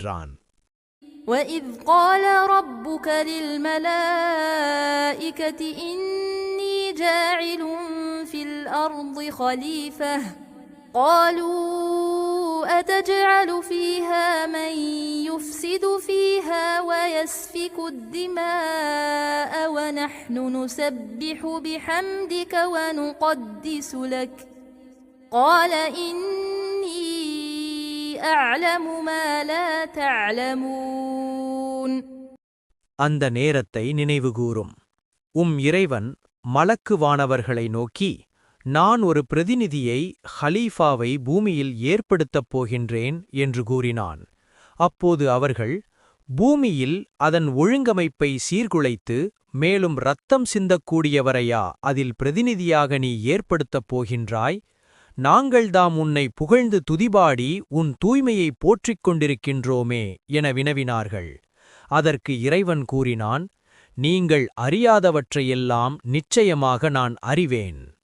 என்றான். وَإِذْ قَالَ رَبُّكَ لِلْمَلَائِكَةِ إِنِّي جَاعِلٌ فِي الْأَرْضِ خَلِيفَةً قَالُوا أَتَجْعَلُ فِيهَا مَن يُفْسِدُ فِيهَا وَيَسْفِكُ الدِّمَاءَ وَنَحْنُ نُسَبِّحُ بِحَمْدِكَ وَنُقَدِّسُ لَكَ قَالَ إِنِّي أَعْلَمُ مَا لَا تَعْلَمُونَ. அந்த நேரத்தை நினைவுகூரும். இறைவன் மலக்கு வானவர்களை நோக்கி, நான் ஒரு பிரதிநிதியை ஹலீஃபாவை பூமியில் ஏற்படுத்தப் போகின்றேன் என்று கூறினான். அப்போது அவர்கள், பூமியில் அதன் ஒழுங்கமைப்பை சீர்குலைத்து மேலும் இரத்தம் சிந்தக்கூடியவரையா அதில் பிரதிநிதியாக நீ ஏற்படுத்தப் போகின்றாய்? நாங்கள்தாம் உன்னை புகழ்ந்து துதிபாடி உன் தூய்மையை போற்றிக் கொண்டிருக்கின்றோமே என வினவினார்கள். அதற்கு இறைவன் கூறினான், நீங்கள் அறியாதவற்றையெல்லாம் நிச்சயமாக நான் அறிவேன்.